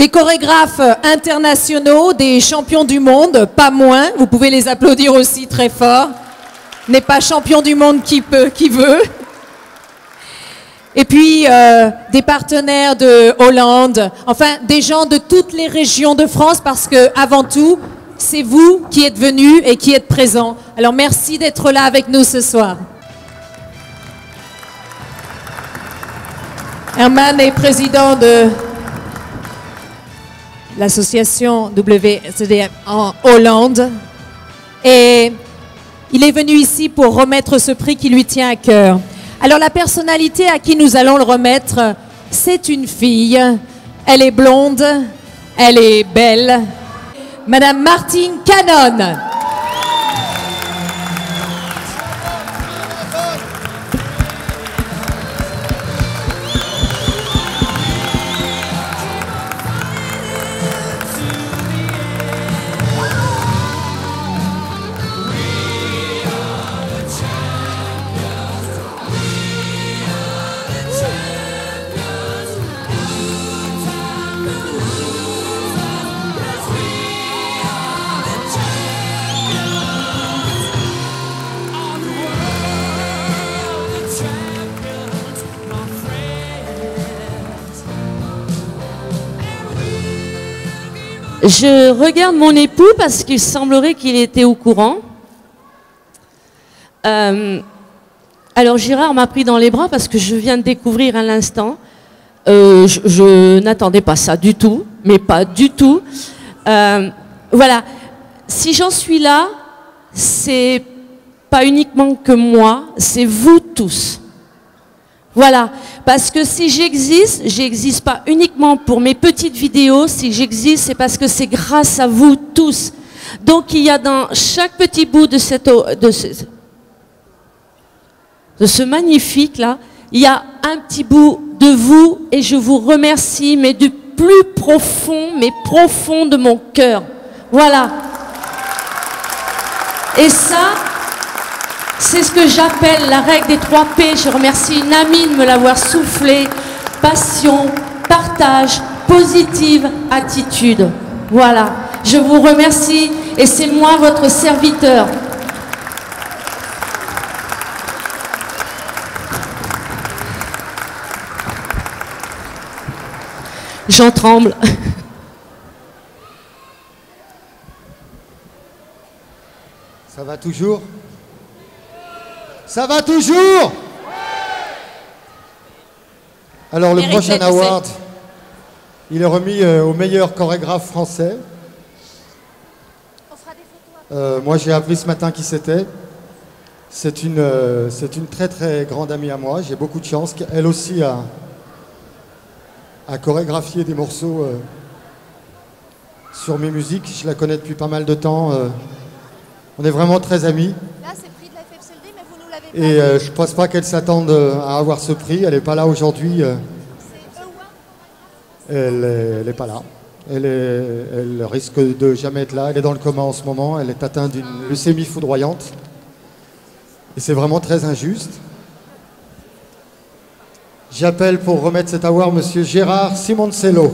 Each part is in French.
Des chorégraphes internationaux, des champions du monde, pas moins. Vous pouvez les applaudir aussi très fort. N'est pas champion du monde qui peut, qui veut. Et puis des partenaires de Hollande, enfin des gens de toutes les régions de France, parce que avant tout, c'est vous qui êtes venus et qui êtes présents. Alors merci d'être là avec nous ce soir. Herman est président de l'association WCDM en Hollande et il est venu ici pour remettre ce prix qui lui tient à cœur. Alors la personnalité à qui nous allons le remettre, c'est une fille. Elle est blonde, elle est belle. Madame Martine Cannon. Je regarde mon époux parce qu'il semblerait qu'il était au courant. Alors Gérard m'a pris dans les bras parce que je viens de découvrir à l'instant. Je n'attendais pas ça du tout, mais pas du tout. Voilà, si j'en suis là, c'est pas uniquement que moi, c'est vous tous. Voilà, parce que si j'existe pas uniquement pour mes petites vidéos, si j'existe, c'est parce que c'est grâce à vous tous. Donc il y a dans chaque petit bout de ce magnifique là, il y a un petit bout de vous et je vous remercie, mais du plus profond, mais profond de mon cœur. Voilà. Et ça, c'est ce que j'appelle la règle des 3 P. Je remercie une amie de me l'avoir soufflé. Passion, partage, positive attitude. Voilà. Je vous remercie et c'est moi votre serviteur. J'en tremble. Ça va toujours ? Ça va toujours? Alors le prochain award, il est remis au meilleur chorégraphe français. Moi j'ai appris ce matin qui c'était. C'est une très très grande amie à moi. J'ai beaucoup de chance. Elle aussi a chorégraphié des morceaux sur mes musiques. Je la connais depuis pas mal de temps. On est vraiment très amis. Et je ne pense pas qu'elle s'attende à avoir ce prix. Elle n'est pas là aujourd'hui. Elle n'est pas là. Elle risque de jamais être là. Elle est dans le coma en ce moment. Elle est atteinte d'une leucémie foudroyante. Et c'est vraiment très injuste. J'appelle pour remettre cet award Monsieur Gérard Simoncello.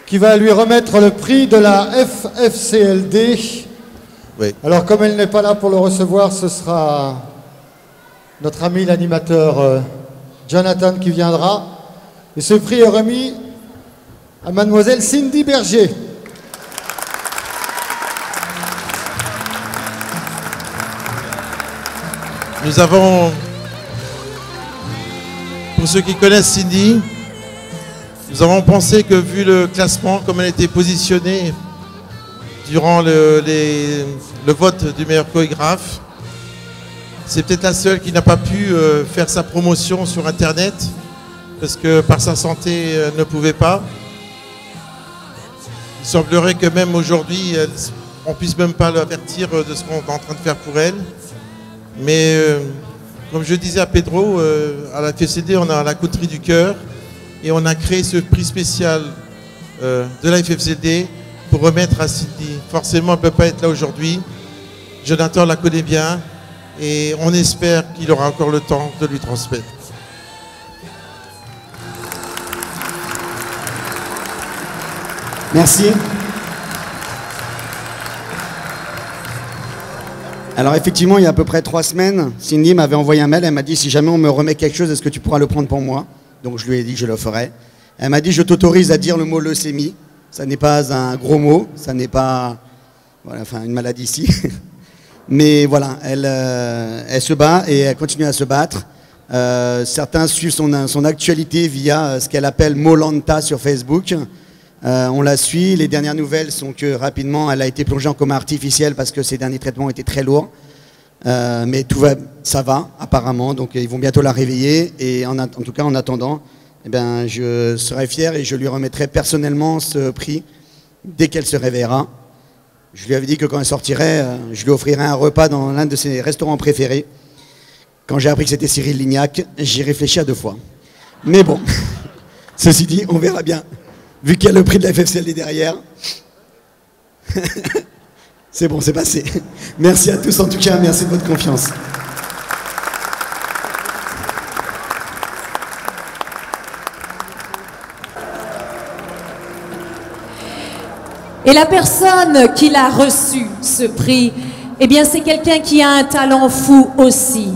Qui va lui remettre le prix de la FFCLD. Oui. Alors comme elle n'est pas là pour le recevoir, ce sera notre ami l'animateur Jonathan qui viendra. Et ce prix est remis à mademoiselle Cindy Berger. Nous avons, pour ceux qui connaissent Cindy, nous avons pensé que vu le classement, comme elle était positionnée durant le vote du meilleur chorégraphe, c'est peut-être la seule qui n'a pas pu faire sa promotion sur Internet, parce que par sa santé, elle ne pouvait pas. Il semblerait que même aujourd'hui, on ne puisse même pas l'avertir de ce qu'on est en train de faire pour elle. Mais comme je disais à Pedro, à la FFCD, on a la coterie du cœur. Et on a créé ce prix spécial de la FFCD pour remettre à Cindy. Forcément, elle ne peut pas être là aujourd'hui. Jonathan la connaît bien et on espère qu'il aura encore le temps de lui transmettre. Merci. Alors effectivement, il y a à peu près 3 semaines, Cindy m'avait envoyé un mail, elle m'a dit si jamais on me remet quelque chose, est-ce que tu pourras le prendre pour moi? Donc je lui ai dit que je le ferai. Elle m'a dit je t'autorise à dire le mot leucémie. Ça n'est pas un gros mot, ça n'est pas voilà, enfin, une maladie ici. Mais voilà, elle se bat et elle continue à se battre. Certains suivent son actualité via ce qu'elle appelle Molanta sur Facebook. On la suit. Les dernières nouvelles sont que rapidement, elle a été plongée en coma artificiel parce que ses derniers traitements étaient très lourds. Mais ça va apparemment. Donc ils vont bientôt la réveiller. Et en tout cas, en attendant, eh ben, je serai fier et je lui remettrai personnellement ce prix dès qu'elle se réveillera. Je lui avais dit que quand elle sortirait, je lui offrirais un repas dans l'un de ses restaurants préférés. Quand j'ai appris que c'était Cyril Lignac, j'y réfléchis à 2 fois. Mais bon, ceci dit, on verra bien. Vu qu'il y a le prix de la FFCLD derrière. C'est bon, c'est passé. Merci à tous en tout cas, merci de votre confiance. Et la personne qui l'a reçu, ce prix, eh bien c'est quelqu'un qui a un talent fou aussi.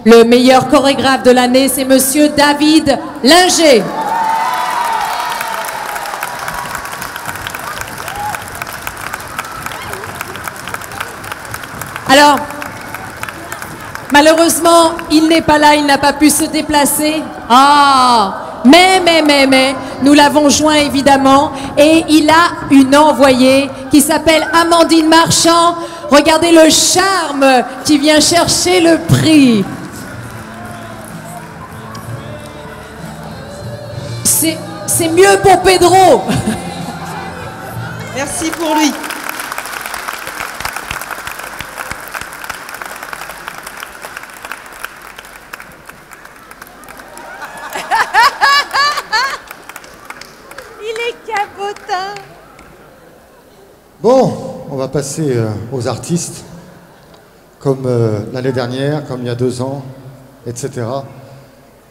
Le meilleur chorégraphe de l'année, c'est monsieur David Linger. Alors, malheureusement, il n'est pas là, il n'a pas pu se déplacer. Mais, nous l'avons joint évidemment et il a une envoyée qui s'appelle Amandine Marchand. Regardez le charme qui vient chercher le prix. C'est mieux pour Pedro. Merci pour lui. Bon, on va passer aux artistes, comme l'année dernière, comme il y a 2 ans, etc.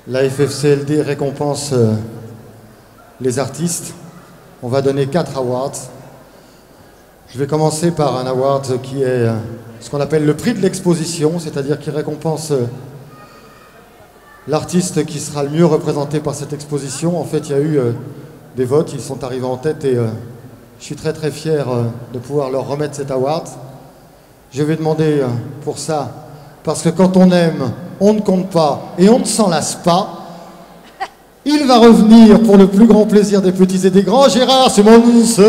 La FFCLD récompense les artistes. On va donner 4 awards. Je vais commencer par un award qui est ce qu'on appelle le prix de l'exposition, c'est-à-dire qui récompense l'artiste qui sera le mieux représenté par cette exposition. En fait, il y a eu des votes, ils sont arrivés en tête et je suis très très fier de pouvoir leur remettre cet award. Je vais demander pour ça, parce que quand on aime, on ne compte pas et on ne s'en lasse pas. Il va revenir pour le plus grand plaisir des petits et des grands. Gérard Simoncello.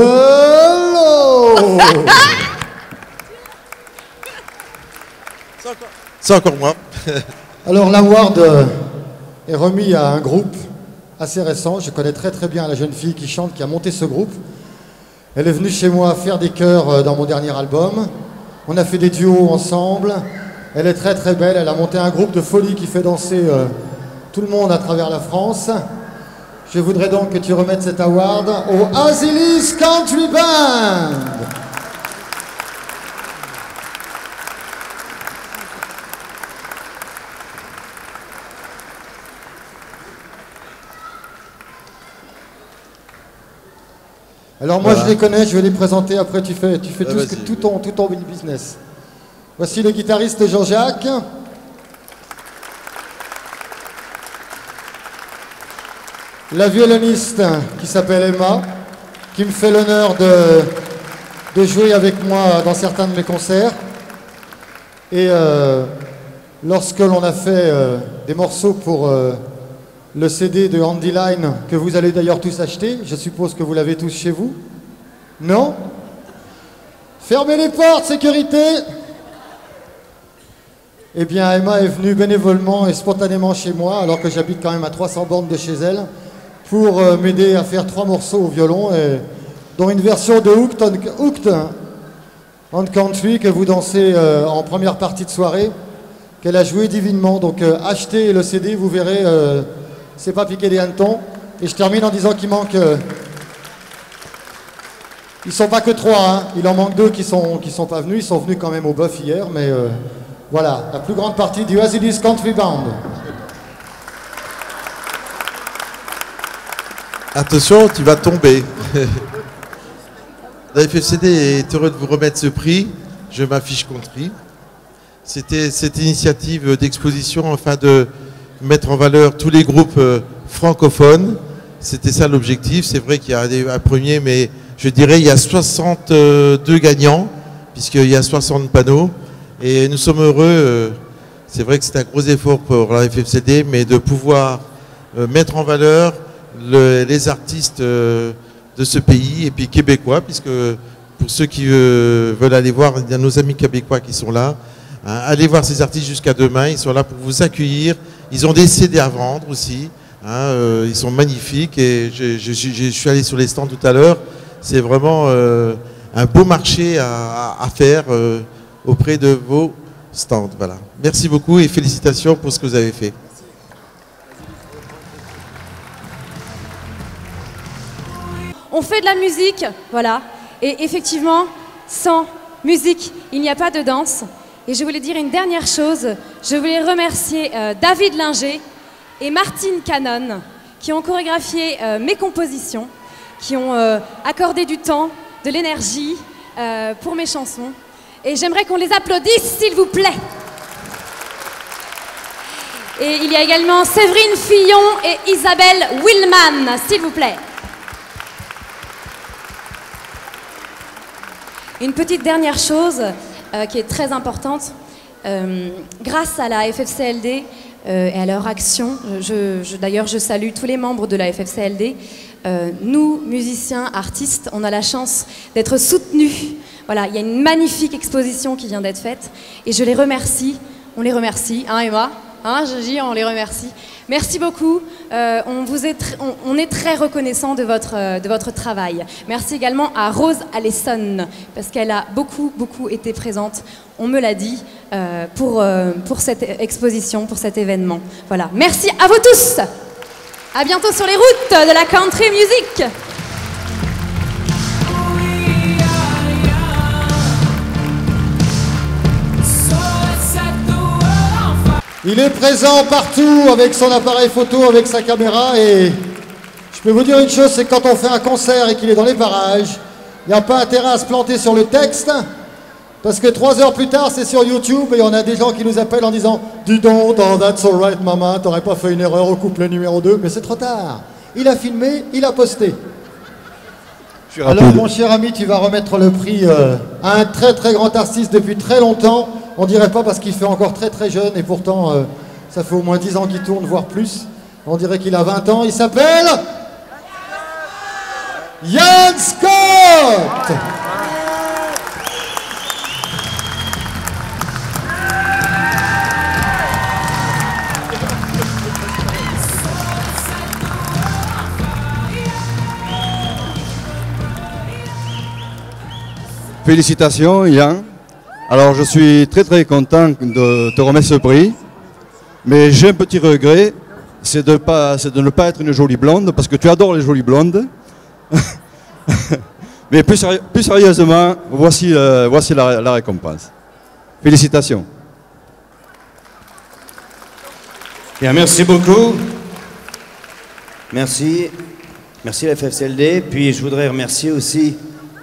C'est encore moi. Alors l'award est remis à un groupe assez récent. Je connais très très bien la jeune fille qui chante, qui a monté ce groupe. Elle est venue chez moi faire des chœurs dans mon dernier album. On a fait des duos ensemble. Elle est très très belle. Elle a monté un groupe de folie qui fait danser tout le monde à travers la France. Je voudrais donc que tu remettes cet award au Azilis Country Band. Alors moi je les connais, je vais les présenter, après tu fais tout ton business. Voici le guitariste Jean-Jacques. La violoniste qui s'appelle Emma, qui me fait l'honneur de jouer avec moi dans certains de mes concerts. Et lorsque l'on a fait des morceaux pour le CD de Andy Line, que vous allez d'ailleurs tous acheter, je suppose que vous l'avez tous chez vous. Non? Fermez les portes, sécurité! Eh bien, Emma est venue bénévolement et spontanément chez moi, alors que j'habite quand même à 300 bornes de chez elle, pour m'aider à faire 3 morceaux au violon, dont une version de Hooked on Country que vous dansez en première partie de soirée, qu'elle a joué divinement. Donc achetez le CD, vous verrez, c'est pas piqué des hannetons. Et je termine en disant qu'il manque... ils sont pas que 3, hein. Il en manque 2 qui sont pas venus. Ils sont venus quand même au bœuf hier, mais voilà, la plus grande partie du Azilis Country Band. Attention, tu vas tomber. La FFCD est heureux de vous remettre ce prix. Je m'affiche country. C'était cette initiative d'exposition afin de mettre en valeur tous les groupes francophones. C'était ça l'objectif. C'est vrai qu'il y a un premier, mais je dirais il y a 62 gagnants, puisqu'il y a 60 panneaux. Et nous sommes heureux, c'est vrai que c'est un gros effort pour la FFCD, mais de pouvoir mettre en valeur les artistes de ce pays et puis québécois, puisque pour ceux qui veulent aller voir, il y a nos amis québécois qui sont là. Hein, allez voir ces artistes jusqu'à demain, ils sont là pour vous accueillir. Ils ont des CD à vendre aussi. Hein, ils sont magnifiques et je suis allé sur les stands tout à l'heure. C'est vraiment un beau marché à faire auprès de vos stands. Voilà. Merci beaucoup et félicitations pour ce que vous avez fait. On fait de la musique, voilà. Et effectivement, sans musique, il n'y a pas de danse. Et je voulais dire une dernière chose. Je voulais remercier David Linger et Martine Cannon qui ont chorégraphié mes compositions, qui ont accordé du temps, de l'énergie pour mes chansons. Et j'aimerais qu'on les applaudisse, s'il vous plaît. Et il y a également Séverine Fillon et Isabelle Willman, s'il vous plaît. Une petite dernière chose qui est très importante. Grâce à la FFCLD et à leur action, d'ailleurs je salue tous les membres de la FFCLD, nous, musiciens, artistes, on a la chance d'être soutenus. Voilà, il y a une magnifique exposition qui vient d'être faite et je les remercie, on les remercie, hein Emma, hein, je dis on les remercie. Merci beaucoup, on est très reconnaissant de votre travail. Merci également à Rose Allison, parce qu'elle a beaucoup été présente, on me l'a dit, pour cette exposition, pour cet événement. Voilà, merci à vous tous. À bientôt sur les routes de la country music. Il est présent partout avec son appareil photo, avec sa caméra et je peux vous dire une chose, c'est que quand on fait un concert et qu'il est dans les parages, il n'y a pas intérêt à se planter sur le texte parce que 3 heures plus tard c'est sur YouTube et on a des gens qui nous appellent en disant « Dis donc, dans That's Alright Mama, t'aurais pas fait une erreur au couplet numéro 2 ?» Mais c'est trop tard. Il a filmé, il a posté. Alors mon cher ami, tu vas remettre le prix à un très grand artiste depuis très longtemps. On dirait pas parce qu'il fait encore très jeune et pourtant ça fait au moins 10 ans qu'il tourne, voire plus. On dirait qu'il a 20 ans. Il s'appelle Ian Scott. Félicitations Ian. Alors je suis très content de te remettre ce prix, mais j'ai un petit regret, c'est de ne pas être une jolie blonde, parce que tu adores les jolies blondes. Mais plus sérieusement, voici la récompense. Félicitations. Bien, merci beaucoup. Merci la FFCLD. Puis je voudrais remercier aussi,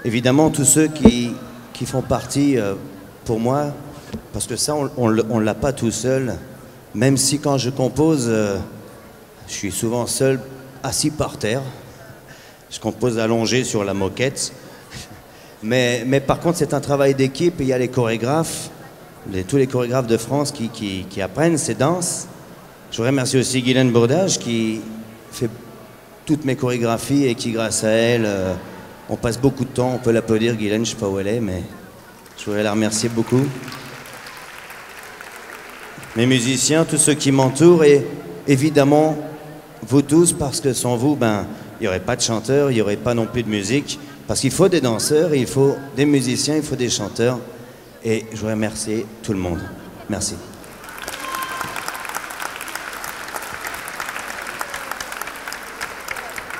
évidemment, tous ceux qui font partie pour moi, parce que ça, on ne l'a pas tout seul. Même si quand je compose, je suis souvent seul, assis par terre. Je compose allongé sur la moquette. Mais par contre, c'est un travail d'équipe et il y a les chorégraphes, tous les chorégraphes de France qui apprennent ces danses. Je voudrais remercier aussi Guylaine Bourdage qui fait toutes mes chorégraphies et qui, grâce à elle, on passe beaucoup de temps. On peut l'applaudir, Guylaine, je ne sais pas où elle est, mais je voudrais la remercier beaucoup. Mes musiciens, tous ceux qui m'entourent et évidemment vous tous, parce que sans vous, il n'y aurait pas de chanteurs, il n'y aurait pas non plus de musique, parce qu'il faut des danseurs, il faut des musiciens, il faut des chanteurs. Et je voudrais remercier tout le monde. Merci.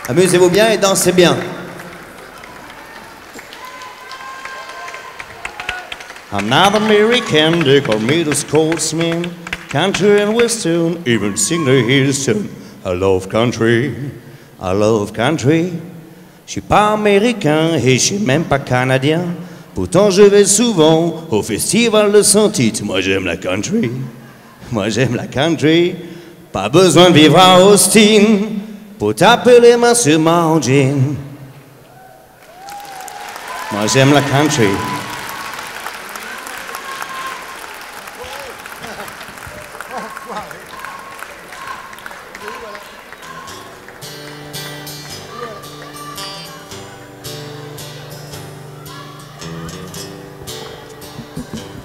Amusez-vous bien et dansez bien. I'm not American, they call me the Scotsman. Country and Western, even sing the Houston. I love country, Je suis pas américain et je suis même pas canadien. Pourtant je vais souvent au festival de Saint-Tite. Moi j'aime la country. Moi j'aime la country. Pas besoin de vivre à Austin pour taper les mains sur mon jean. Moi j'aime la country.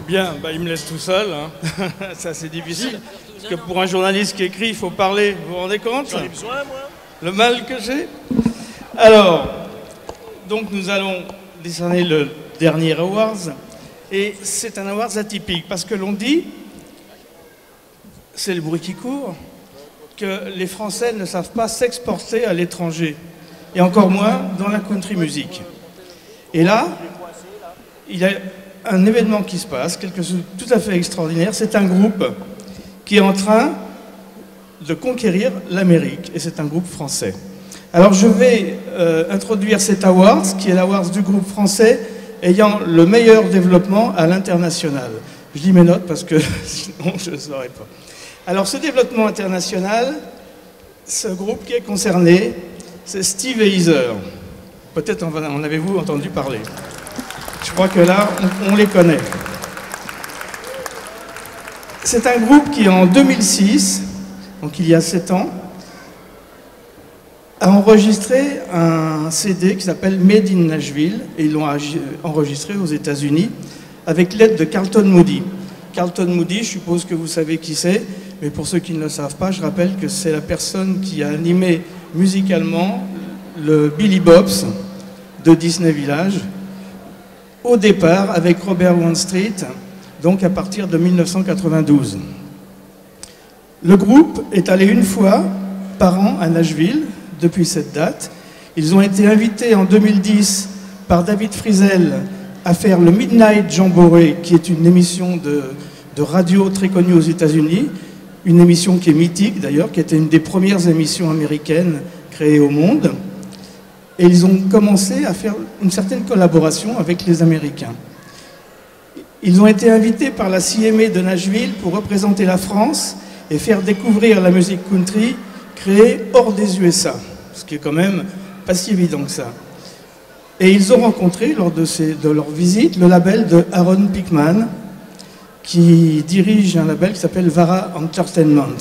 Bien, bah, il me laisse tout seul, hein. Ça c'est difficile, parce que pour un journaliste qui écrit, il faut parler, vous vous rendez compte? J'en ai besoin, moi. Le mal que j'ai. Alors, donc nous allons décerner le dernier Awards, et c'est un Awards atypique, parce que l'on dit, c'est le bruit qui court, que les Français ne savent pas s'exporter à l'étranger, et encore moins dans la country music. Et là, il y a un événement qui se passe, quelque chose de tout à fait extraordinaire. C'est un groupe qui est en train de conquérir l'Amérique, et c'est un groupe français. Alors je vais introduire cet Awards, qui est l'Awards du groupe français ayant le meilleur développement à l'international. Je lis mes notes parce que sinon je ne saurais pas. Alors ce développement international, ce groupe qui est concerné, c'est Steve Eiser. Peut-être en avez-vous entendu parler. Je crois que là, on les connaît. C'est un groupe qui, en 2006, donc il y a 7 ans, a enregistré un CD qui s'appelle Made in Nashville, et ils l'ont enregistré aux États-Unis avec l'aide de Carlton Moody. Carlton Moody, je suppose que vous savez qui c'est, mais pour ceux qui ne le savent pas, je rappelle que c'est la personne qui a animé musicalement le Billy Bob's de Disney Village, au départ avec Robert Street, donc à partir de 1992. Le groupe est allé une fois par an à Nashville depuis cette date. Ils ont été invités en 2010 par David Frizzell à faire le Midnight Jamboree, qui est une émission de radio très connue aux États-Unis, une émission qui est mythique d'ailleurs, qui était une des premières émissions américaines créées au monde. Et ils ont commencé à faire une certaine collaboration avec les Américains. Ils ont été invités par la CMA de Nashville pour représenter la France et faire découvrir la musique country créée hors des USA, ce qui est quand même pas si évident que ça. Et ils ont rencontré, lors de leur visite, le label de Aaron Pickman, qui dirige un label qui s'appelle Vara Entertainment.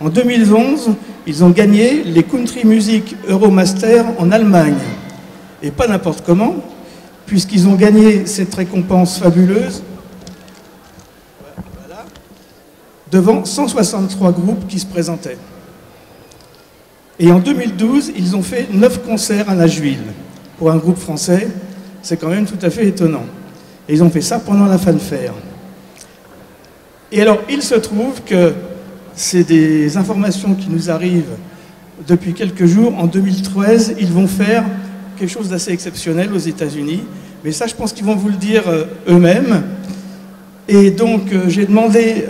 En 2011, ils ont gagné les Country Music Euromaster en Allemagne. Et pas n'importe comment, puisqu'ils ont gagné cette récompense fabuleuse devant 163 groupes qui se présentaient. Et en 2012, ils ont fait 9 concerts à Nashville. Pour un groupe français, c'est quand même tout à fait étonnant. Et ils ont fait ça pendant la fanfare. Et alors, il se trouve que c'est des informations qui nous arrivent depuis quelques jours. En 2013, ils vont faire quelque chose d'assez exceptionnel aux États-Unis. Mais ça, je pense qu'ils vont vous le dire eux-mêmes. Et donc, j'ai demandé,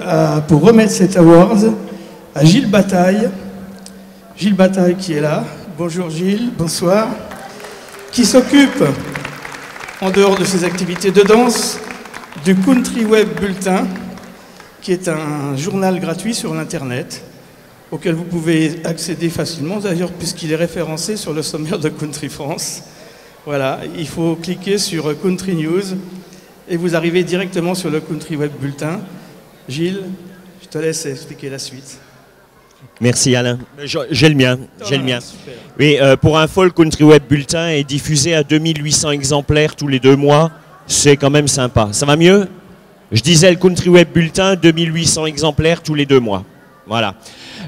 pour remettre cet award, à Gilles Bataille. Gilles Bataille qui est là. Bonjour Gilles, bonsoir. Qui s'occupe, en dehors de ses activités de danse, du Country Web Bulletin, qui est un journal gratuit sur l'Internet, auquel vous pouvez accéder facilement, d'ailleurs, puisqu'il est référencé sur le sommaire de Country France. Voilà, il faut cliquer sur Country News, et vous arrivez directement sur le Country Web Bulletin. Gilles, je te laisse expliquer la suite. Merci Alain. J'ai le mien. Oui, pour info, le Country Web Bulletin est diffusé à 2800 exemplaires tous les 2 mois. C'est quand même sympa. Ça va mieux ? Je disais le Country Web Bulletin, 2800 exemplaires tous les 2 mois. Voilà.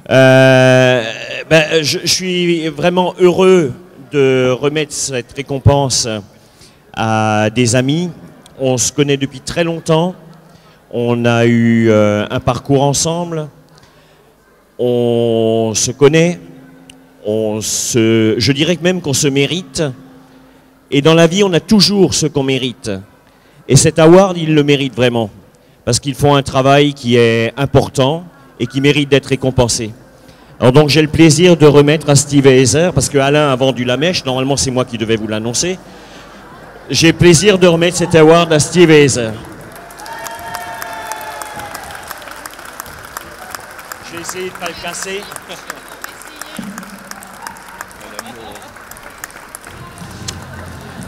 Je suis vraiment heureux de remettre cette récompense à des amis. On se connaît depuis très longtemps. On a eu un parcours ensemble. On se connaît. Je dirais même qu'on se mérite. Et dans la vie, on a toujours ce qu'on mérite. Et cet award, ils le méritent vraiment. Parce qu'ils font un travail qui est important et qui mérite d'être récompensé. Alors donc j'ai le plaisir de remettre à Steve Heiser, parce que Alain a vendu la mèche, normalement c'est moi qui devais vous l'annoncer. J'ai le plaisir de remettre cet award à Steve Heiser. Je vais essayer de ne pas le casser.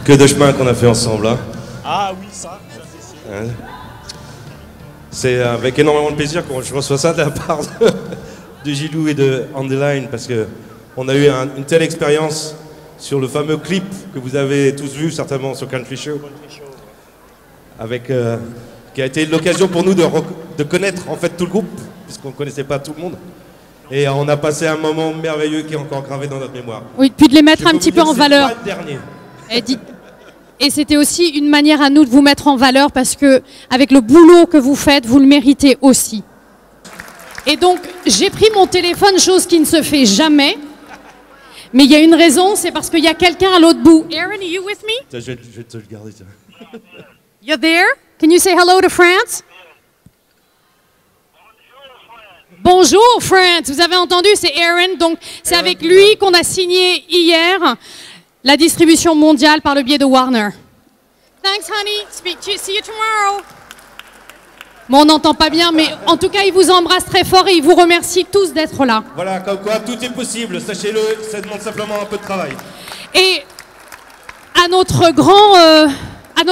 Que de chemin qu'on a fait ensemble, hein. Ah oui, ça c'est sûr. Hein. C'est avec énormément de plaisir que je reçois ça de la part de Gilou et de On The Line, parce qu'on a eu une telle expérience sur le fameux clip que vous avez tous vu certainement sur Country Show, avec, qui a été l'occasion pour nous de connaître en fait tout le groupe, puisqu'on ne connaissait pas tout le monde. Et on a passé un moment merveilleux qui est encore gravé dans notre mémoire. Oui, puis de les mettre un petit peu en valeur. Pas le dernier. Et c'était aussi une manière à nous de vous mettre en valeur parce que avec le boulot que vous faites, vous le méritez aussi. Et donc, j'ai pris mon téléphone, chose qui ne se fait jamais. Mais il y a une raison, c'est parce qu'il y a quelqu'un à l'autre bout. Aaron, are you with me? Je vais te le garder, tiens. You're there? Can you say hello to France? Bonjour France, vous avez entendu, c'est Aaron. Donc, c'est avec lui qu'on a signé hier la distribution mondiale par le biais de Warner. Thanks, honey. See you tomorrow. Bon, on n'entend pas bien, mais en tout cas, il vous embrasse très fort et il vous remercie tous d'être là. Voilà, comme quoi, tout est possible. Sachez-le, ça demande simplement un peu de travail. Et à notre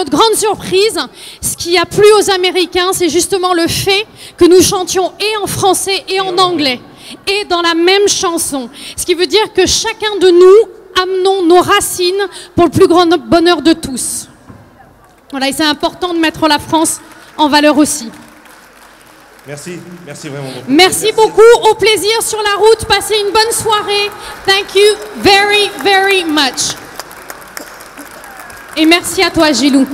grande surprise, ce qui a plu aux Américains, c'est justement le fait que nous chantions et en français et en anglais, et dans la même chanson. Ce qui veut dire que chacun de nous amenons nos racines pour le plus grand bonheur de tous. Voilà, et c'est important de mettre la France en valeur aussi. Merci, merci vraiment beaucoup. Merci beaucoup, au plaisir sur la route, passez une bonne soirée. Thank you very, very much. Et merci à toi, Gilou.